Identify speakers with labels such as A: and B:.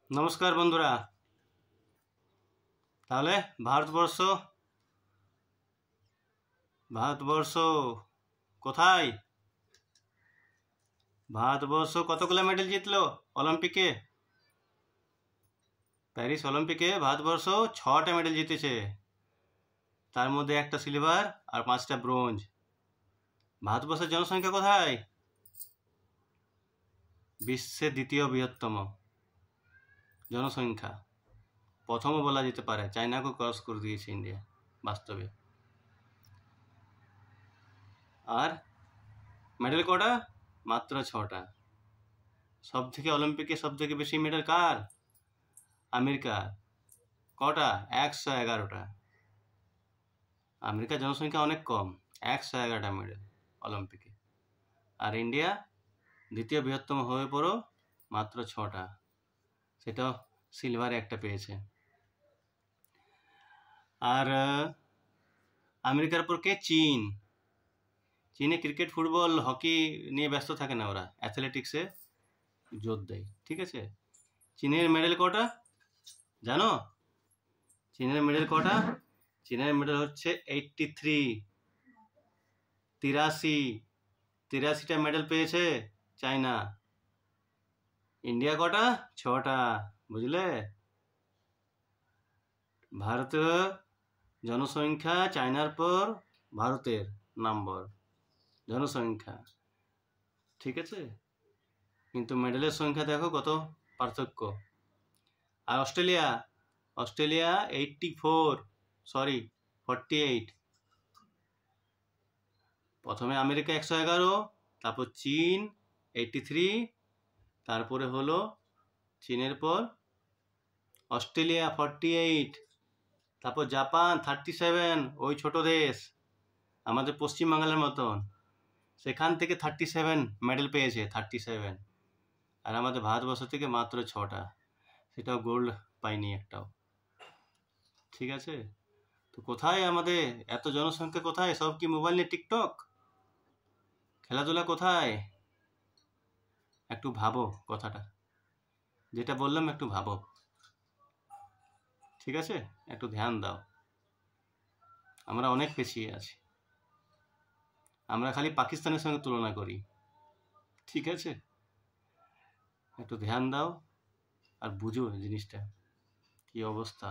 A: নমস্কার বন্ধুরা। তাহলে ভারতবর্ষ ভারতবর্ষ কোথায়? ভারতবর্ষ কতগুলো মেডেল জিতলো অলিম্পিকে? প্যারিস অলিম্পিকে ভারতবর্ষ 6টা মেডেল জিতেছে, তার মধ্যে একটা সিলভার আর 5টা ব্রোঞ্জ। ভারতবর্ষের জনসংখ্যা কোথায়? বিশ্বের দ্বিতীয় বৃহত্তম জনসংখ্যা, প্রথমও বলা যেতে পারে। চায়নাকে ক্রস করে দিয়েছে ইন্ডিয়া বাস্তবে। আর মেডেল কটা? মাত্র 6টা। সব থেকে অলিম্পিকে সব থেকে বেশি মেডেল কার? আমেরিকা। কটা? 111টা। আমেরিকার জনসংখ্যা অনেক কম, 111টা মেডেল অলিম্পিকে। আর ইন্ডিয়া দ্বিতীয় বৃহত্তম হয়ে পড়ো, মাত্র 6টা, সেটাও সিলভারে একটা পেয়েছে। আর আমেরিকার পর কে? চীন। চীনে ক্রিকেট, ফুটবল, হকি নিয়ে ব্যস্ত থাকে না, ওরা অ্যাথলেটিক্সে জোর দেয়। ঠিক আছে, চীনের মেডেল কটা জানো? চীনের মেডেল কটা? চীনের মেডেল হচ্ছে 83টা মেডেল পেয়েছে চায়না। ইন্ডিয়া কটা? 6টা। বুঝলে? ভারতের জনসংখ্যা চায়নার পর ভারতের নম্বর জনসংখ্যা, ঠিক আছে, কিন্তু মেডেলের সংখ্যা দেখো কত পার্থক্য। আর অস্ট্রেলিয়া 48। প্রথমে আমেরিকা 111, তারপর চীন 83, তারপরে হলো চীনের পর অস্ট্রেলিয়া 48, তারপর জাপান 37, ওই ছোট দেশ আমাদের পশ্চিমবাংলার মতন, সেখান থেকে 37 মেডেল পেয়েছে, 37। আর আমাদের ভারতবর্ষ থেকে মাত্র 6টা, সেটাও গোল্ড পাইনি একটাও। ঠিক আছে, তো কোথায় আমাদের এত জনসংখ্যা? কোথায়? সব কি মোবাইল নিয়ে টিকটক? খেলাধুলা কোথায়? একটু ভাবো কথাটা, যেটা বললাম একটু ভাবো, ঠিক আছে? একটু ধ্যান দাও। আমরা অনেক পিছিয়ে আছি, আমরা খালি পাকিস্তানের সঙ্গে তুলনা করি। ঠিক আছে, একটু ধ্যান দাও আর বুঝো জিনিসটা কি অবস্থা।